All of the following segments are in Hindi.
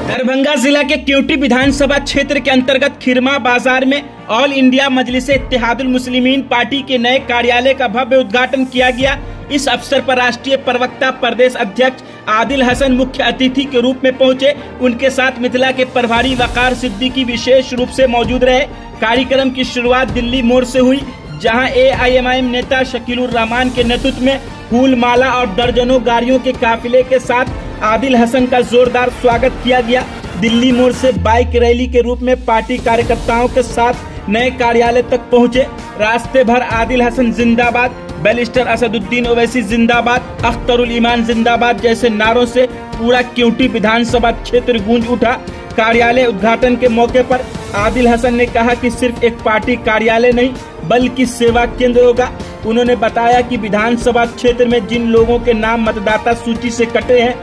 दरभंगा जिला के केवटी विधानसभा क्षेत्र के अंतर्गत खिरमा बाजार में all India Majlise Ittehadul Muslimeen party के नए कार्यालय का भव्य उद्घाटन किया गया। इस अवसर पर राष्ट्रीय प्रवक्ता प्रदेश अध्यक्ष आदिल हसन मुख्य अतिथि के रूप में पहुंचे। उनके साथ मिथिला के प्रभारी वकार सिद्दीकी विशेष रूप से मौजूद रहे। कार्यक्रम की शुरुआत दिल्ली मोड़ से हुई, जहां AIMIM नेता शकीलुर रहमान के नेतृत्व में फूल माला और दर्जनों गाड़ियों के काफिले के साथ आदिल हसन का जोरदार स्वागत किया गया। दिल्ली मोड़ से बाइक रैली के रूप में पार्टी कार्यकर्ताओं के साथ नए कार्यालय तक पहुंचे। रास्ते भर आदिल हसन जिंदाबाद, बैरिस्टर असदुद्दीन ओवैसी जिंदाबाद, अख्तरुल ईमान जिंदाबाद जैसे नारों से पूरा केवटी विधानसभा क्षेत्र गूंज उठा। कार्यालय उद्घाटन के मौके पर आदिल हसन ने कहा कि सिर्फ एक पार्टी कार्यालय नहीं बल्कि सेवा केंद्र होगा। उन्होंने बताया कि विधानसभा क्षेत्र में जिन लोगों के नाम मतदाता सूची से कटे हैं,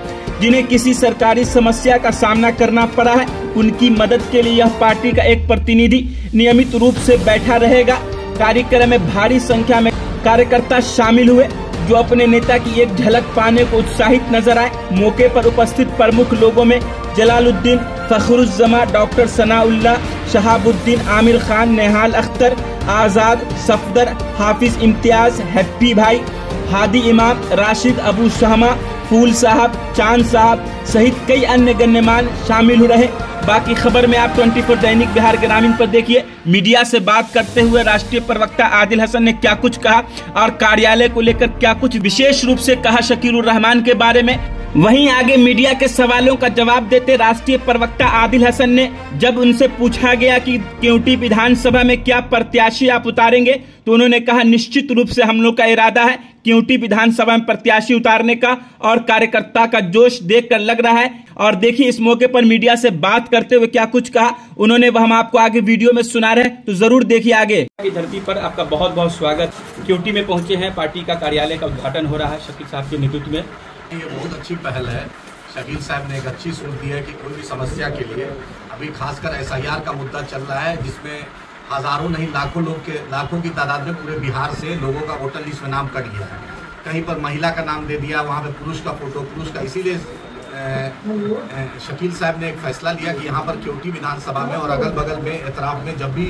जिन्हें किसी सरकारी समस्या का सामना करना पड़ा है, उनकी मदद के लिए यह पार्टी का एक प्रतिनिधि नियमित रूप से बैठा रहेगा। कार्यक्रम में भारी संख्या में कार्यकर्ता शामिल हुए, जो अपने नेता की एक झलक पाने को उत्साहित नजर आए। मौके पर उपस्थित प्रमुख लोगों में जलालुद्दीन, फखरुज्जमा, डॉक्टर सनाउल्लाह, शहाबुद्दीन, आमिर खान, नेहाल अख्तर, आजाद, सफदर, हाफिज इम्तियाज, हैप्पी भाई, हादी इमाम, राशिद अबू शहमा, फूल साहब, चांद साहब सहित कई अन्य गण्यमान शामिल रहे। बाकी खबर में आप 24 दैनिक बिहार ग्रामीण पर देखिए। मीडिया से बात करते हुए राष्ट्रीय प्रवक्ता आदिल हसन ने क्या कुछ कहा और कार्यालय को लेकर क्या कुछ विशेष रूप से कहा शकीलुर रहमान के बारे में। वहीं आगे मीडिया के सवालों का जवाब देते राष्ट्रीय प्रवक्ता आदिल हसन ने जब उनसे पूछा गया कि केवटी विधानसभा में क्या प्रत्याशी आप उतारेंगे, तो उन्होंने कहा निश्चित रूप से हम लोग का इरादा है केवटी विधानसभा में प्रत्याशी उतारने का, और कार्यकर्ता का जोश देखकर लग रहा है। और देखिए इस मौके पर मीडिया से बात करते हुए क्या कुछ कहा उन्होंने, वह हम आपको आगे वीडियो में सुना रहे, तो जरूर देखिए आगे। की धरती पर आपका बहुत बहुत स्वागत। केवटी में पहुंचे हैं, पार्टी का कार्यालय का उद्घाटन हो रहा है शकील साहब के नेतृत्व में। ये बहुत अच्छी पहल है। शकील साहब ने एक अच्छी सोच दी है कि कोई भी समस्या के लिए, अभी खासकर SIR का मुद्दा चल रहा है, जिसमें हजारों नहीं लाखों की तादाद में पूरे बिहार से लोगों का वोटर लिस्ट में नाम कट गया है। कहीं पर महिला का नाम दे दिया, वहाँ पे पुरुष का फोटो, पुरुष का। इसीलिए शकील साहब ने एक फैसला लिया कि यहाँ पर केवटी विधानसभा में और अगल बगल में एतराफ में जब भी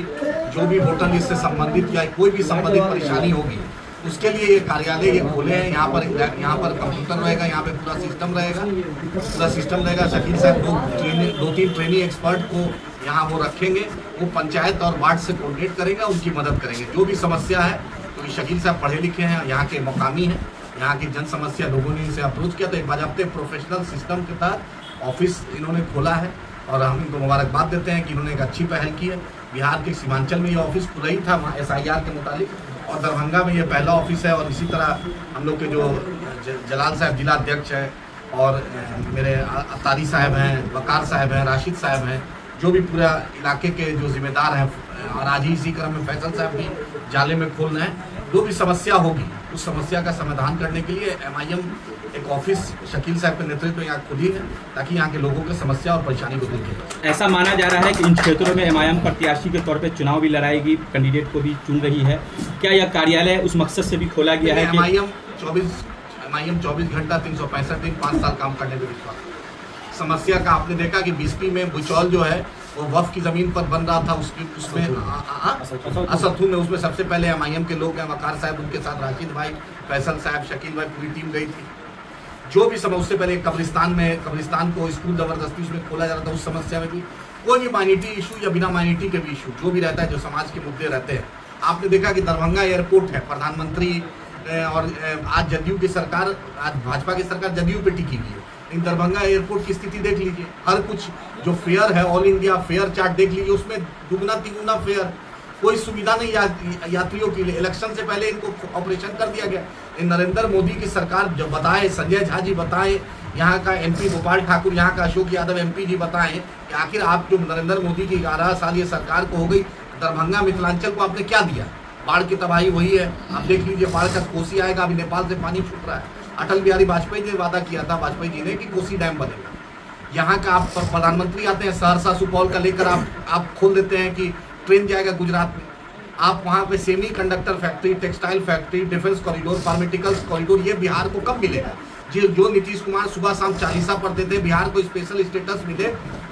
जो भी वोटर लिस्ट से संबंधित या कोई भी संबंधित परेशानी होगी, उसके लिए ये कार्यालय ये खोले हैं। यहाँ पर कंप्यूटर रहेगा, यहाँ पे पूरा सिस्टम रहेगा। शकील साहब 2-3 ट्रेनिंग एक्सपर्ट को यहाँ वो रखेंगे, वो पंचायत और वार्ड से कोऑर्डिनेट करेगा, उनकी मदद करेंगे। जो भी समस्या है, क्योंकि शकील साहब पढ़े लिखे हैं, यहाँ के मुकामी हैं, यहाँ की जन समस्या लोगों ने इनसे अप्रोच किया, तो एक बाज़ाब्ते प्रोफेशनल सिस्टम के तहत ऑफिस इन्होंने खोला है। और हम इनको मुबारकबाद देते हैं कि इन्होंने एक अच्छी पहल की है। बिहार के सीमांचल में ये ऑफिस खुला ही था वहाँ SIR के मुताबिक, और दरभंगा में ये पहला ऑफिस है। और इसी तरह हम लोग के जो जलाल साहब जिला अध्यक्ष हैं, और मेरे अतारी साहब हैं, वकार साहब हैं, राशिद साहब हैं, जो भी पूरा इलाके के जो जिम्मेदार हैं, और आज ही इसी क्रम में फैसल साहब भी जाले में खोल रहे हैं। जो भी समस्या होगी उस समस्या का समाधान करने के लिए MIM एक ऑफिस शकील साहब के नेतृत्व में यहाँ खुली है, ताकि यहाँ के लोगों की समस्या और परेशानी को दूर किया। ऐसा माना जा रहा है कि इन क्षेत्रों में MIM प्रत्याशी के तौर पे चुनाव भी लड़ाएगी, कैंडिडेट को भी चुन रही है। क्या यह कार्यालय उस मकसद से भी खोला गया है? MIM 24 घंटा 365 दिन 5 साल काम करने में विश्वास। समस्या का आपने देखा कि बिस्पी में बुचौल जो है वो वफ की जमीन पर बन रहा था, उसमें असथू में, उसमें सबसे पहले MIM के लोग हैं, वकार साहब, उनके साथ राशिद भाई, फैसल साहब, शकील भाई, पूरी टीम गई थी। जो भी समय, उससे पहले कब्रिस्तान को स्कूल जबरदस्ती उसमें खोला जा रहा था, उस समस्या में भी कोई भी माइनॉरिटी इशू या बिना माइनॉरिटी के भी इशू जो भी रहता है, जो समाज के मुद्दे रहते हैं। आपने देखा कि दरभंगा एयरपोर्ट है, प्रधानमंत्री और आज जदयू की सरकार, आज भाजपा की सरकार जदयू पे टिकी हुई है। इन दरभंगा एयरपोर्ट की स्थिति देख लीजिए, हर कुछ जो फेयर है, ऑल इंडिया फेयर चार्ट देख लीजिए, उसमें दुगना तिगुना फेयर, कोई सुविधा नहीं यात्रियों के लिए। इलेक्शन से पहले इनको ऑपरेशन कर दिया गया। नरेंद्र मोदी की सरकार जब बताए, संजय झा जी बताएं, यहाँ का MP गोपाल ठाकुर, यहाँ का अशोक यादव MP जी बताएं कि आखिर आप जो नरेंद्र मोदी की 11 साल ये सरकार को हो गई, दरभंगा मिथिलांचल को आपने क्या दिया? बाढ़ की तबाही वही है, आप देख लीजिए, बाढ़ का कोसी आएगा, अभी नेपाल से पानी छूट रहा है। अटल बिहारी वाजपेयी ने वादा किया था, वाजपेयी जी ने, कि कोसी डैम बनेगा। यहाँ का आप प्रधानमंत्री आते हैं, सहरसा सुपौल का लेकर आप खोल देते हैं कि ट्रेन जाएगा गुजरात में। आप वहाँ पे semi conductor factory, textile factory, defence corridor, pharmaceuticals corridor, ये बिहार को कब मिलेगा? जो नीतीश कुमार सुबह शाम चालीसा पढ़ते थे, बिहार को स्पेशल स्टेटस मिले,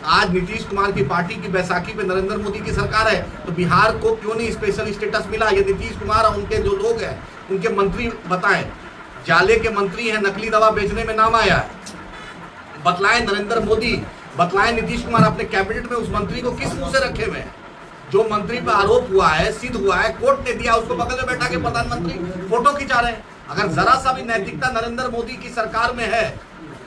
आज नीतीश कुमार की पार्टी की बैसाखी पे नरेंद्र मोदी की सरकार है, तो बिहार को क्यों नहीं स्पेशल स्टेटस मिला? ये नीतीश कुमार और उनके जो लोग हैं, उनके मंत्री बताएं। जाले के मंत्री हैं, नकली दवा बेचने में नाम आया है, बतलाएं नरेंद्र मोदी, बतलाएं नीतीश कुमार अपने कैबिनेट में उस मंत्री को किस मुंह से रखे हुए हैं? जो मंत्री पर आरोप हुआ है, सिद्ध हुआ है, कोर्ट ने दिया, उसको बगल में बैठा के प्रधानमंत्री फोटो खिंचा रहे हैं। अगर जरा सा भी नैतिकता नरेंद्र मोदी की सरकार में है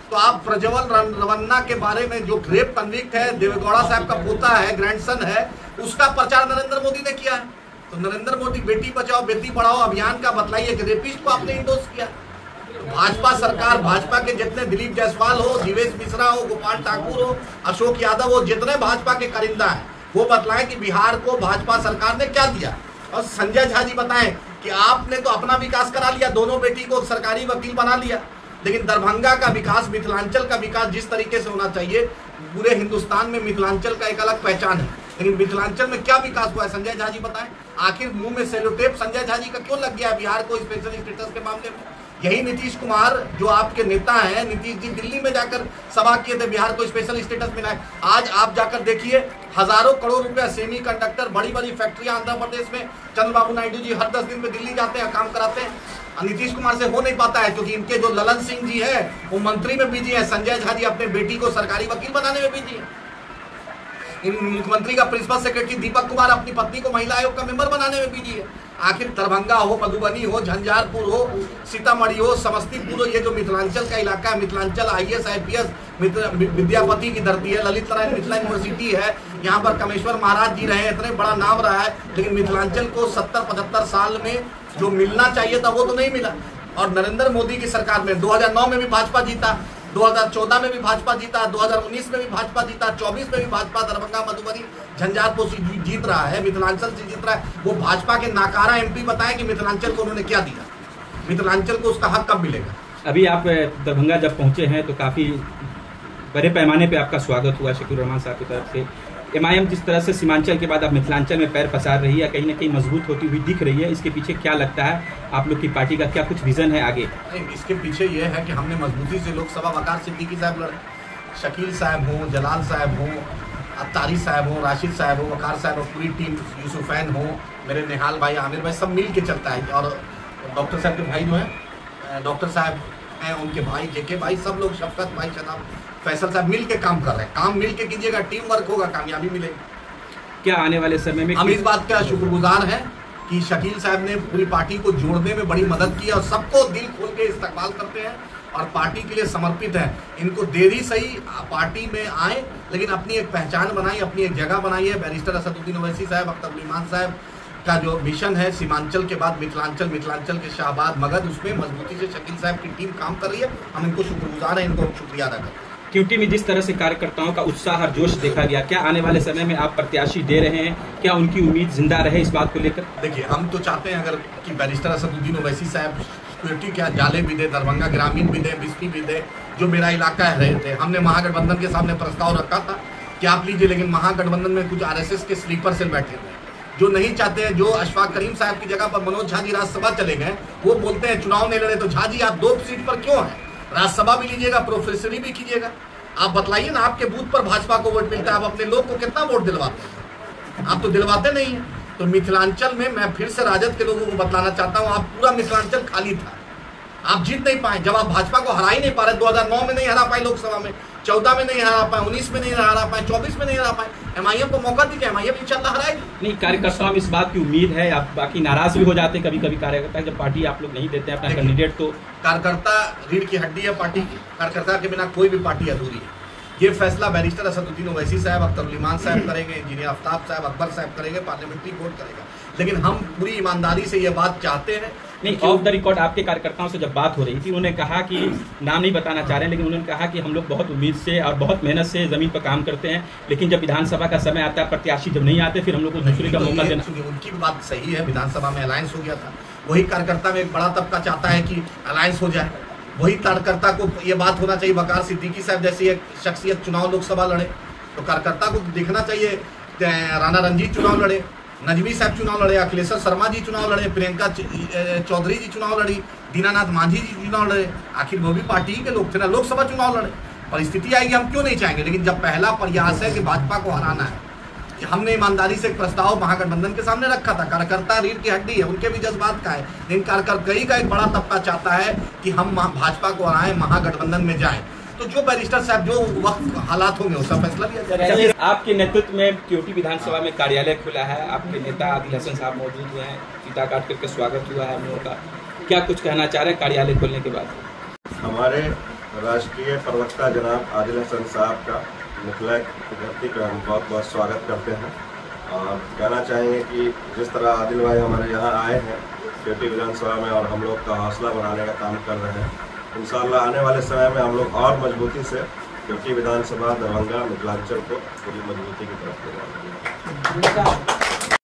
तो आप प्रज्वल रवन्ना के बारे में, जो रेप कन्विक्ट है, देवेगौड़ा साहब का पोता है, ग्रैंडसन है, उसका प्रचार नरेंद्र मोदी ने किया है। तो नरेंद्र मोदी बेटी बचाओ बेटी पढ़ाओ अभियान का बतलाइए कि रेपिस्ट को आपने इंडोर्स किया। तो भाजपा सरकार, भाजपा के जितने दिलीप जायसवाल हो, जीवेश मिश्रा हो, गोपाल ठाकुर हो, अशोक यादव हो, जितने भाजपा के कारिंदा है, वो बतलाएं कि बिहार को भाजपा सरकार ने क्या दिया। और संजय झा जी बताएं कि आपने तो अपना विकास करा लिया, दोनों बेटी को सरकारी वकील बना लिया, लेकिन दरभंगा का विकास, मिथिलांचल का विकास जिस तरीके से होना चाहिए, पूरे हिंदुस्तान में मिथिलांचल का एक अलग पहचान है, लेकिन मिथिलांचल में क्या विकास हुआ है? संजय झा जी बताएं। आखिर मुंह में सेलोटेप संजय झा जी का क्यों लग गया है बिहार को स्पेशल स्टेटस के मामले में? यही नीतीश कुमार जो आपके नेता हैं, नीतीश जी दिल्ली में जाकर सभा किए थे, बिहार को स्पेशल स्टेटस मिला है। आज आप जाकर देखिए, हजारों करोड़ रुपया सेमी कंडक्टर, बड़ी बड़ी फैक्ट्रियां आंध्र प्रदेश में, चंद्रबाबू नायडू जी हर 10 दिन में दिल्ली जाते हैं, काम कराते हैं। नीतीश कुमार से हो नहीं पाता है क्योंकि इनके जो ललन सिंह जी है वो मंत्री में बिजी है, संजय झा जी अपने बेटी को सरकारी वकील बनाने में बिजी है, इन मुख्यमंत्री का प्रिंसिपल सेक्रेटरी दीपक कुमार अपनी पत्नी को महिला आयोग का मेंबर बनाने में बिजी है। आखिर दरभंगा हो, मधुबनी हो, झंझारपुर हो, सीतामढ़ी हो, समस्तीपुर हो, ये जो मिथिलांचल का इलाका है, मिथिलांचल IAS IPS विद्यापति की धरती है, ललित नारायण मिथिला यूनिवर्सिटी है, यहाँ पर कामेश्वर महाराज जी रहे, इतने बड़ा नाम रहा है, लेकिन मिथिलांचल को 70-75 साल में जो मिलना चाहिए था वो तो नहीं मिला। और नरेंद्र मोदी की सरकार में 2009 में भी भाजपा जीता, 2014 में भी भाजपा जीता, 2019 में भी भाजपा जीता, 24 में भी भाजपा दरभंगा, मधुबनी, झंझारपुर से जीत रहा है, मिथिलांचल से जीत रहा है। वो भाजपा के नाकारा MP बताएं कि मिथिलांचल को उन्होंने क्या दिया, मिथिलांचल को उसका हक कब मिलेगा? अभी आप दरभंगा जब पहुंचे हैं तो काफ़ी बड़े पैमाने पे आपका स्वागत हुआ शकील रहमान साहब की तरफ से। MIM जिस तरह से सीमांचल के बाद अब मिथिलांचल में पैर पसार रही है, कहीं ना कहीं मजबूत होती हुई दिख रही है, इसके पीछे क्या लगता है? आप लोग की पार्टी का क्या कुछ विजन है आगे? इसके पीछे ये है कि हमने मजबूती से लोकसभा वकार सिद्दीकी साहब लड़े, शकील साहब हों, जलाल साहब हों, अत्तारी साहब हों, राशिद साहब हो, वकार साहब हो, पूरी टीम, यूसुफैन हो, मेरे निहाल भाई, आमिर भाई, सब मिल के चलता है। और डॉक्टर साहब के भाई जो हैं, डॉक्टर साहब हैं, उनके भाई JK भाई, सब लोग, शफकत भाई, शनाब, फैसल साहब मिल के काम कर रहे हैं। काम मिल के कीजिएगा, टीम वर्क होगा, कामयाबी मिलेगी। क्या आने वाले समय में हम इस बात का शुक्रगुजार हैं कि शकील साहब ने पूरी पार्टी को जोड़ने में बड़ी मदद की और सबको दिल खोल के इस्तकबाल करते हैं और पार्टी के लिए समर्पित हैं। इनको देरी सही पार्टी में आए, लेकिन अपनी एक पहचान बनाई, अपनी एक जगह बनाई है। बैरिस्टर असदुद्दीन ओवैसी साहब, अख्तर ईमान साहब का जो मिशन है सीमांचल के बाद मिथिलांचल, मिथिलांचल के शाहबाद, मगध, उसमें मजबूती से शकील साहब की टीम काम कर रही है। हम इनको शुक्रगुजार हैं, इनको शुक्रिया अदा करते हैं। क्यूटी में जिस तरह से कार्यकर्ताओं का उत्साह और जोश देखा गया, क्या आने वाले समय में आप प्रत्याशी दे रहे हैं? क्या उनकी उम्मीद जिंदा रहे इस बात को लेकर? देखिए, हम तो चाहते हैं अगर कि बैरिस्टर असदुद्दीन ओवैसी साहब सिक्योरिटी क्या जाले भी दे, दरभंगा ग्रामीण भी दे, बिस्फी भी दे, जो मेरा इलाका है रहे थे। हमने महागठबंधन के सामने प्रस्ताव रखा था कि आप लीजिए, लेकिन महागठबंधन में कुछ RSS के स्लीपर सेल बैठे थे जो नहीं चाहते हैं। जो अशफाक करीम साहब की जगह पर मनोज झा जी राज्यसभा चले गए, वो बोलते हैं चुनाव नहीं लड़े, तो झा जी आप 2 सीट पर क्यों हैं? राज्यसभा भी लीजिएगा, प्रोफेसरी भी कीजिएगा। आप बतलाइए ना, आपके बूथ पर भाजपा को वोट मिलता है, आप अपने लोग को कितना वोट दिलवाते हैं? आप तो दिलवाते नहीं हैं। तो मिथिलांचल में मैं फिर से राजद के लोगों को बतलाना चाहता हूँ, आप पूरा मिथिलांचल खाली था, आप जीत नहीं पाए। जब आप भाजपा को हरा ही नहीं पा रहे, 2009 में नहीं हरा पाए लोकसभा में, 14 में नहीं हरा पाए, 19 में नहीं हरा पाए, 24 में नहीं हरा पाए, MIM को मौका दीजिए, MIM इंशाल्लाह हराएगी। नहीं, कार्यकर्ताओं में इस बात की उम्मीद है, आप बाकी नाराज भी हो जाते हैं कभी कभी कार्यकर्ता, जब पार्टी आप लोग नहीं देते हैं अपना कैंडिडेट। तो कार्यकर्ता रीढ़ की हड्डी है पार्टी की, कार्यकर्ता के बिना कोई भी पार्टी अधूरी है। ये फैसला बैरिस्टर असदुद्दीन ओवैसी साहब, अख्तर ईमान साहब करेंगे, इंजीनियर आफ्ताब साहब, अकबर साहब करेंगे, पार्लियामेंट्री बोर्ड करेगा। लेकिन हम पूरी ईमानदारी से ये बात चाहते हैं। नहीं, ऑफ द रिकॉर्ड आपके कार्यकर्ताओं से जब बात हो रही थी, उन्होंने कहा कि नाम नहीं बताना चाह रहे हैं, लेकिन उन्होंने कहा कि हम लोग बहुत उम्मीद से और बहुत मेहनत से जमीन पर काम करते हैं, लेकिन जब विधानसभा का समय आता है, प्रत्याशी जब नहीं आते, फिर हम लोग को दूसरे का मौका देना। उनकी बात सही है, विधानसभा में अलायंस हो गया था, वही कार्यकर्ता में एक बड़ा तबका चाहता है कि अलायंस हो जाए। वही कार्यकर्ता को ये बात होना चाहिए, वकार सिद्दीकी साहब जैसी एक शख्सियत चुनाव लोकसभा लड़े, तो कार्यकर्ता को देखना चाहिए राणा रंजीत चुनाव लड़े, नजमी साहब चुनाव लड़े, अखिलेश्वर शर्मा जी चुनाव लड़े, प्रियंका चौधरी जी चुनाव लड़ी, दीनानाथ मांझी जी चुनाव लड़े। आखिर वो भी पार्टी के लोग थे ना, लोकसभा चुनाव लड़े। परिस्थिति आएगी, हम क्यों नहीं चाहेंगे, लेकिन जब पहला प्रयास है कि भाजपा को हराना है, कि हमने ईमानदारी से एक प्रस्ताव महागठबंधन के सामने रखा था। कार्यकर्ता रीढ़ की हड्डी है, उनके भी जज्बात का है, लेकिन कार्यकर्ता का एक बड़ा तबका चाहता है कि हम भाजपा को हराएं, महागठबंधन में जाएं। तो जो बैरिस्टर साहब जो वक्त हालात होंगे उसका फैसला लिया जाएगा। आपके नेतृत्व में केवटी विधानसभा में कार्यालय खुला है, आपके नेता आदिल हसन साहब मौजूद हुए हैं, फीता काट करके स्वागत हुआ है हम लोगों का, क्या कुछ कहना चाह रहे हैं कार्यालय खोलने के बाद? हमारे राष्ट्रीय प्रवक्ता जनाब आदिल हसन साहब का मिथिला की धरती पर हम बहुत बहुत स्वागत करते हैं और कहना चाहेंगे कि जिस तरह आदिल भाई हमारे यहाँ आए हैं केवटी विधानसभा में और हम लोग का हौसला बढ़ाने का काम कर रहे हैं, इंशाअल्लाह आने वाले समय में हम लोग और मजबूती से केवटी विधानसभा दरभंगा मिथिलांचल को पूरी मजबूती की तरफ ले जाएंगे।